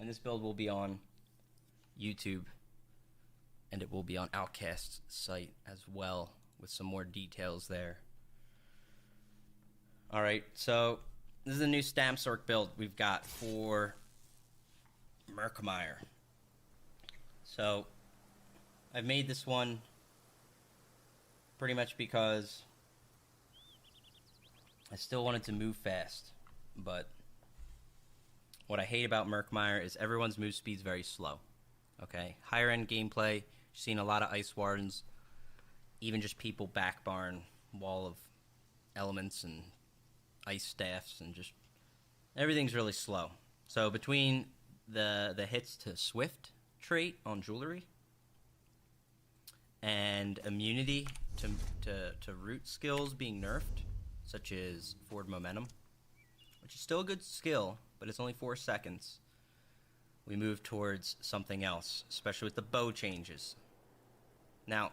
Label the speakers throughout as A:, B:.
A: And this build will be on YouTube, and it will be on Outcast's site as well, with some more details there. Alright, so this is a new Stamsork build we've got for Murkmire. So I've made this one pretty much because I still wanted to move fast, but what I hate about Murkmire is everyone's move speed's very slow. Okay, higher end gameplay, you're seeing a lot of Ice Wardens, even just people back barn, wall of elements and ice staffs, and just everything's really slow. So between the hits to Swift trait on jewelry and immunity to root skills being nerfed, such as Forward Momentum, which is still a good skill, but it's only 4 seconds, we move towards something else, especially with the bow changes. Now,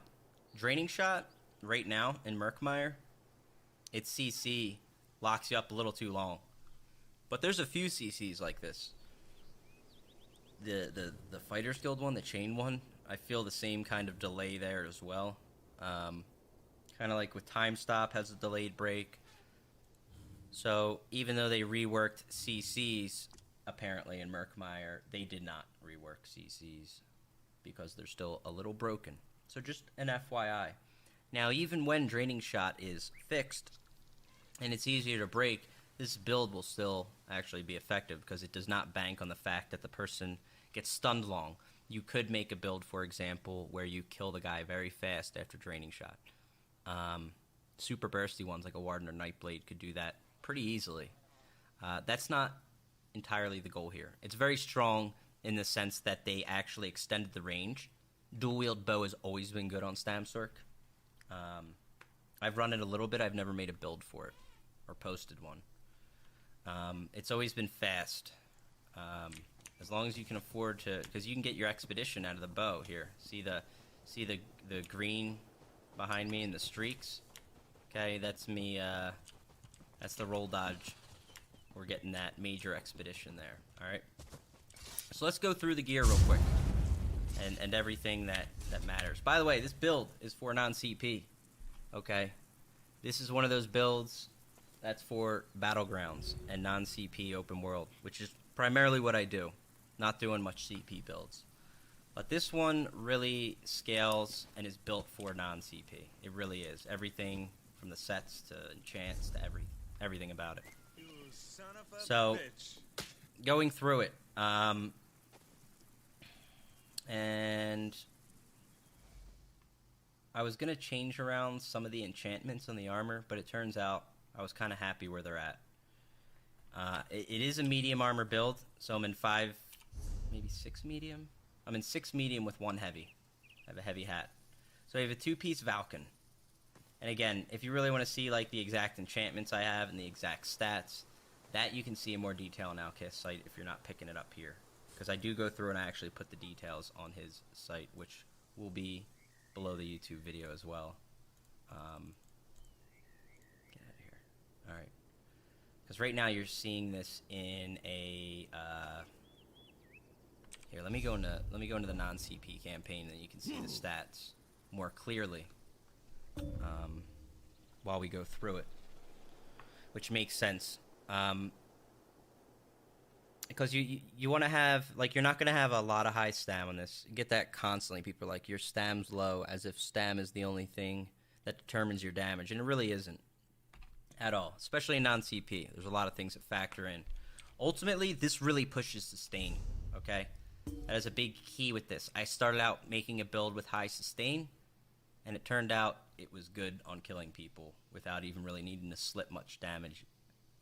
A: Draining Shot, right now, in Murkmire, its CC locks you up a little too long. But there's a few CCs like this. The Fighters Guild one, the chain one, I feel the same kind of delay there as well. Kind of like with Time Stop has a delayed break. So even though they reworked CCs, apparently in Murkmire, they did not rework CCs because they're still a little broken. So just an FYI. Now, even when Draining Shot is fixed and it's easier to break, this build will still actually be effective because it does not bank on the fact that the person gets stunned long. You could make a build, for example, where you kill the guy very fast after Draining Shot. Super bursty ones like a Warden or Nightblade could do that pretty easily. That's not entirely the goal here. It's very strong in the sense that they actually extended the range. Dual wield bow has always been good on Stamsork. I've run it a little bit. I've never made a build for it or posted one. It's always been fast. As long as you can afford to, because you can get your expedition out of the bow here. See the green behind me and the streaks? Okay, that's me. That's the roll dodge. We're getting that major expedition there. All right. So let's go through the gear real quick and everything that matters. By the way, this build is for non-CP. Okay, this is one of those builds that's for Battlegrounds and non-CP open world, which is primarily what I do. Not doing much CP builds. But this one really scales and is built for non-CP. It really is. Everything from the sets to enchants to everything about it. So, going through it, and I was going to change around some of the enchantments on the armor, but it turns out I was kind of happy where they're at. It is a medium armor build, so I'm in 5, maybe 6 medium. I'm in 6 medium with 1 heavy. I have a heavy hat. So I have a 2-piece Valken. And again, if you really want to see like the exact enchantments I have and the exact stats, that you can see in more detail on Outcast's site if you're not picking it up here. Because I do go through and I actually put the details on his site, which will be below the YouTube video as well. Get out of here. Alright. Because right now you're seeing this in a... Here, let me go into the non-CP campaign, and you can see the stats more clearly while we go through it, which makes sense. Because you want to have, like, you're not going to have a lot of high stam on this. You get that constantly. People are like, your stam's low, as if stam is the only thing that determines your damage, and it really isn't at all, especially in non-CP. There's a lot of things that factor in. Ultimately, this really pushes sustain, okay? That is a big key with this. I started out making a build with high sustain, and it turned out it was good on killing people without even really needing to slip much damage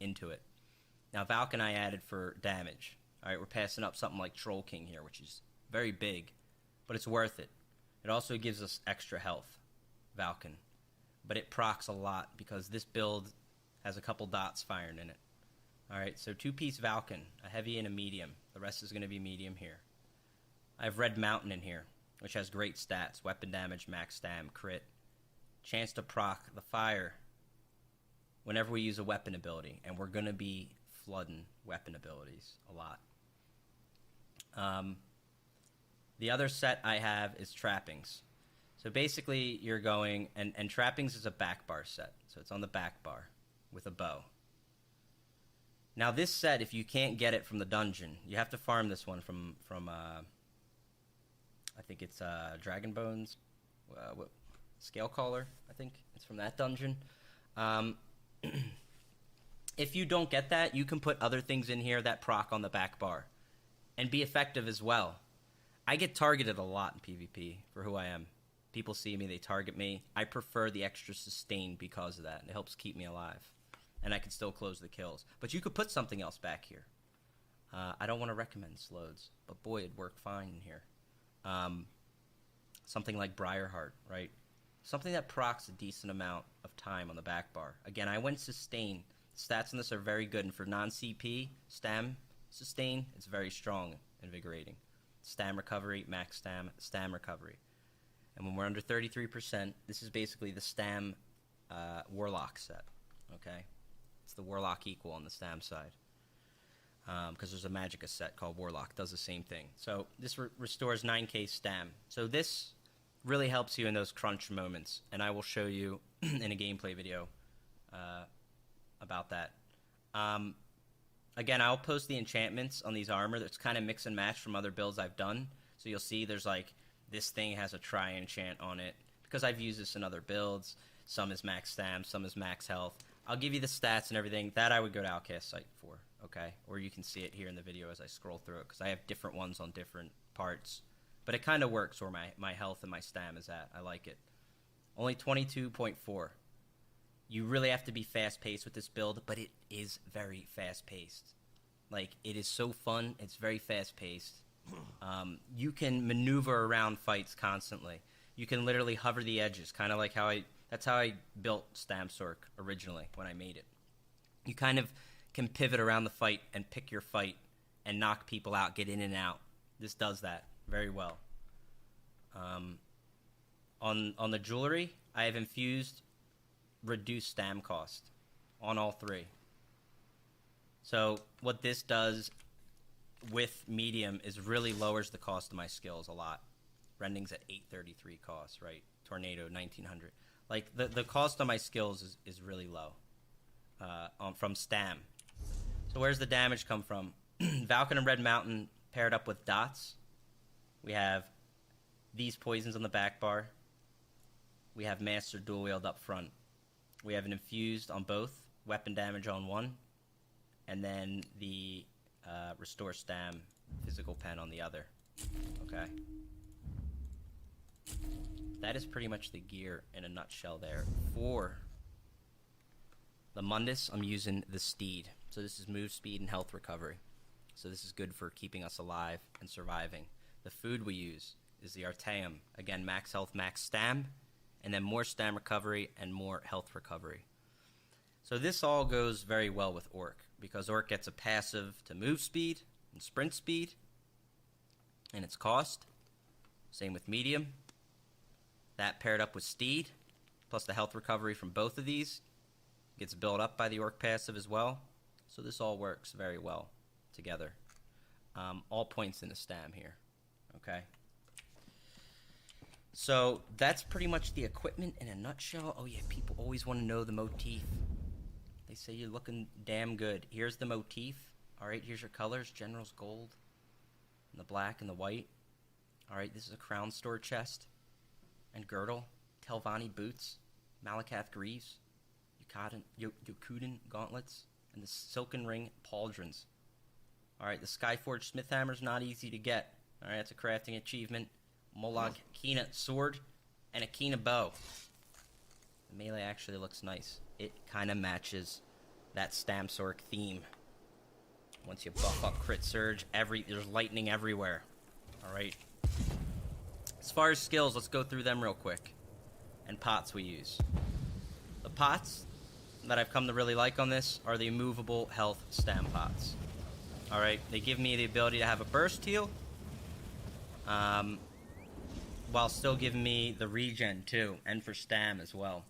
A: into it. Now, Valken I added for damage. All right, we're passing up something like Troll King here, which is very big, but it's worth it. It also gives us extra health, Valken. But it procs a lot because this build has a couple dots firing in it. All right, so 2-piece Valken, a heavy and a medium. The rest is going to be medium here. I have Red Mountain in here, which has great stats. Weapon damage, max stam, crit. Chance to proc the fire whenever we use a weapon ability. And we're going to be flooding weapon abilities a lot. Um, the other set I have is trappings. So basically, you're going, and trappings is a back bar set. So it's on the back bar with a bow. Now this set, if you can't get it from the dungeon, you have to farm this one from I think it's Dragon Bones, Scale Caller. I think it's from that dungeon. If you don't get that, you can put other things in here that proc on the back bar and be effective as well. I get targeted a lot in PvP for who I am. People see me, they target me. I prefer the extra sustain because of that. It helps keep me alive. And I can still close the kills. But you could put something else back here. I don't want to recommend Slodes, but boy, it'd work fine in here. Something like Briarheart, right? Something that procs a decent amount of time on the back bar. Again, I went sustain. Stats on this are very good, and for non-CP, stam sustain, it's very strong, invigorating. Stam recovery, max stam recovery. And when we're under 33%, this is basically the stam warlock set, okay? It's the warlock equal on the stam side. Because there's a Magicka set called Warlock, does the same thing. So this restores 9k stam. So this really helps you in those crunch moments, and I will show you in a gameplay video about that. Again, I'll post the enchantments on these armor. That's kind of mix and match from other builds I've done. So you'll see there's like, this thing has a tri-enchant on it, because I've used this in other builds. Some is max stam, some is max health. I'll give you the stats and everything. That I would go to Outcast site for, okay? Or you can see it here in the video as I scroll through it, because I have different ones on different parts. But it kind of works where my health and my stam is at. I like it. Only 22.4. You really have to be fast-paced with this build, but it is very fast-paced. Like, it is so fun. It's very fast-paced. You can maneuver around fights constantly. You can literally hover the edges, kind of like that's how I built Stamsork originally when I made it. You kind of can pivot around the fight and pick your fight and knock people out, get in and out. This does that very well. On the jewelry, I have infused reduced stam cost on all three. So what this does with medium is really lowers the cost of my skills a lot. Rending's at 833 cost, right? Tornado 1900. Like the cost of my skills is really low from stam. So where's the damage come from? Valken and Red Mountain paired up with dots. We have these poisons on the back bar. We have Master Dual Wield up front. We have an infused on both, weapon damage on one, and then the Restore Stam physical pen on the other. Okay. That is pretty much the gear in a nutshell there. For the Mundus, I'm using the Steed. So this is move speed and health recovery. So this is good for keeping us alive and surviving. The food we use is the Artaeum. Again, max health, max stam, and then more stam recovery and more health recovery. So this all goes very well with Orc, because Orc gets a passive to move speed and sprint speed, and its cost. Same with medium. That paired up with Steed, plus the health recovery from both of these, gets built up by the Orc passive as well. So this all works very well together. All points in the stam here. Okay. So that's pretty much the equipment in a nutshell. Oh yeah, people always want to know the motif. They say you're looking damn good. Here's the motif. All right, here's your colors. General's gold, and the black and the white. All right, this is a crown store chest and girdle. Telvanni boots, Malakath greaves, Yokuden gauntlets, and the silken ring pauldrons. All right, the Skyforged Smith Hammer's not easy to get. All right, that's a crafting achievement. Molag Kina sword and a Kina bow. The melee actually looks nice. It kind of matches that Stamsork theme. Once you buff up crit surge, there's lightning everywhere. All right. As far as skills, let's go through them real quick. And pots we use. The pots that I've come to really like on this are the immovable health stam pots. All right, they give me the ability to have a burst heal, while still giving me the regen too, and for stam as well.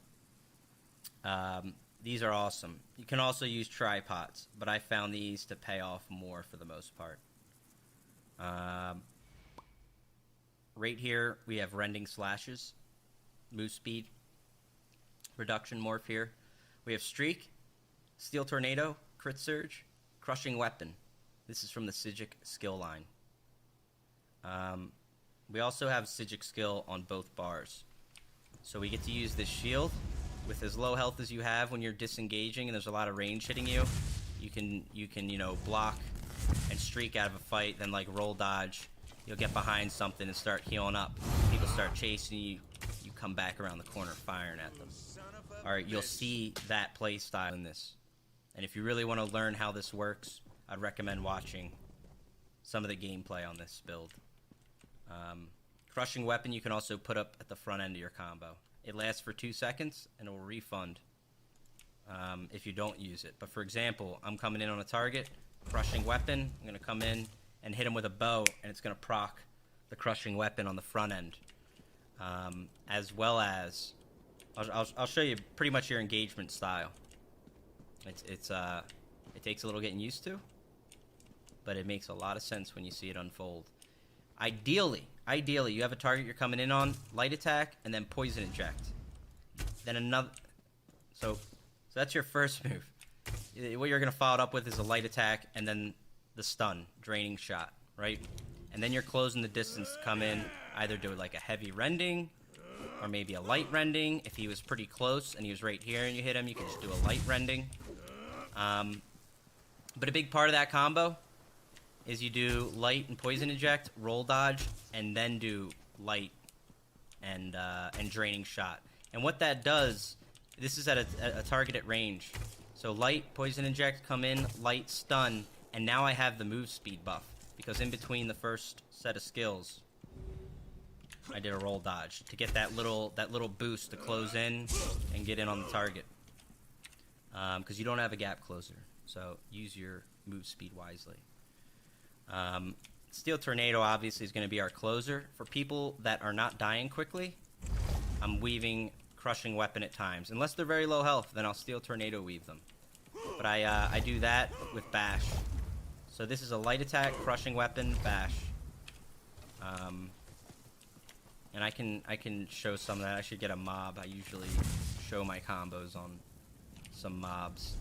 A: These are awesome. You can also use tripods, but I found these to pay off more for the most part. Right here, we have Rending Slashes, Move Speed, Reduction Morph here. We have Streak, Steel Tornado, Crit Surge, Crushing Weapon. This is from the Psijic skill line. We also have Psijic skill on both bars. So we get to use this shield with as low health as you have when you're disengaging and there's a lot of range hitting you. You can, you know, block and streak out of a fight, then like roll dodge. You'll get behind something and start healing up. People start chasing you. You come back around the corner firing at them. Alright, you'll see that play style in this. And if you really want to learn how this works, I'd recommend watching some of the gameplay on this build. Crushing Weapon you can also put up at the front end of your combo. It lasts for 2 seconds and it will refund if you don't use it. But for example, I'm coming in on a target, Crushing Weapon, I'm going to come in and hit him with a bow, and it's going to proc the Crushing Weapon on the front end. As well as, I'll show you pretty much your engagement style. It takes a little getting used to, but it makes a lot of sense when you see it unfold. Ideally, you have a target you're coming in on, light attack, and then poison inject. Then another, so that's your first move. What you're going to follow it up with is a light attack, and then the stun, draining shot, right? And then you're closing the distance to come in, either do like a heavy rending, or maybe a light rending. If he was pretty close and he was right here and you hit him, you can just do a light rending. But a big part of that combo is you do light and poison inject, roll dodge, and then do light and draining shot. And what that does, this is at a targeted range. So light, poison inject, come in, light, stun, and now I have the move speed buff, because in between the first set of skills, I did a roll dodge to get that little boost to close in and get in on the target. Because you don't have a gap closer, so use your move speed wisely. Steel Tornado obviously is going to be our closer. For people that are not dying quickly, I'm weaving Crushing Weapon at times. Unless they're very low health, then I'll Steel Tornado weave them. But I do that with Bash. So this is a light attack, Crushing Weapon, Bash. And I can show some of that. I should get a mob. I usually show my combos on some mobs.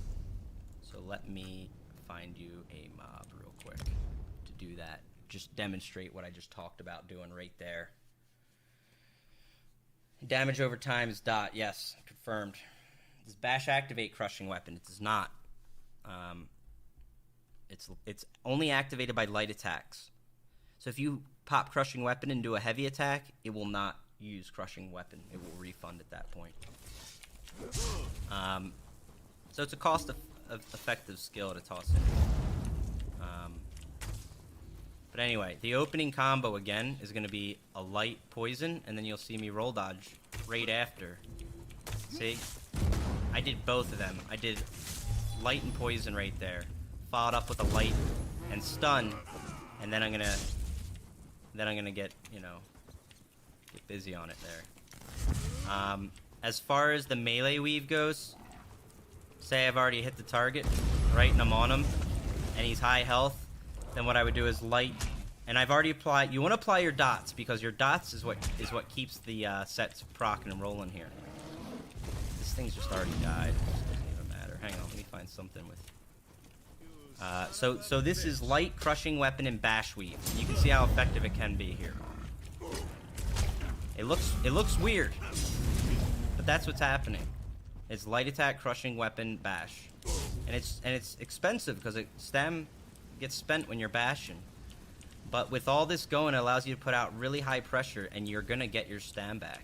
A: So let me find you a mob real quick to do that. Just demonstrate what I just talked about doing right there. Damage over time is dot. Yes, confirmed. Does Bash activate Crushing Weapon? It does not. It's only activated by light attacks. So if you pop Crushing Weapon and do a heavy attack, it will not use Crushing Weapon. It will refund at that point. So it's a cost-effective skill to toss in. But anyway, the opening combo again is going to be a light poison, and then you'll see me roll dodge right after. See? I did both of them. I did light and poison right there, followed up with a light and stun, and then I'm gonna get, you know, get busy on it there. As far as the melee weave goes, say I've already hit the target, right, and I'm on him, and he's high health, then what I would do is light, and I've already applied. You want to apply your dots, because your dots is what keeps the sets procking and rolling here. This thing's just already died. It doesn't even matter. Hang on, let me find something with. So this is light, Crushing Weapon, and Bash weave. You can see how effective it can be here. It looks weird, but that's what's happening. It's light attack, Crushing Weapon, Bash, and it's expensive because stem gets spent when you're bashing. But with all this going, it allows you to put out really high pressure, and you're gonna get your stam back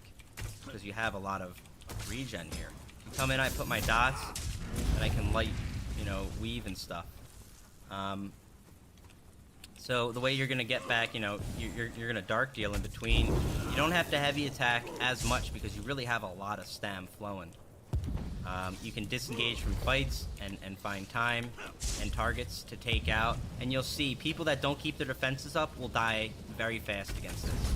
A: because you have a lot of regen here. You come in, I put my dots, and I can light, you know, weave and stuff. So the way you're gonna get back, you know, you're gonna dark deal in between. You don't have to heavy attack as much because you really have a lot of stam flowing. You can disengage from fights and find time and targets to take out, and you'll see people that don't keep their defenses up will die very fast against this.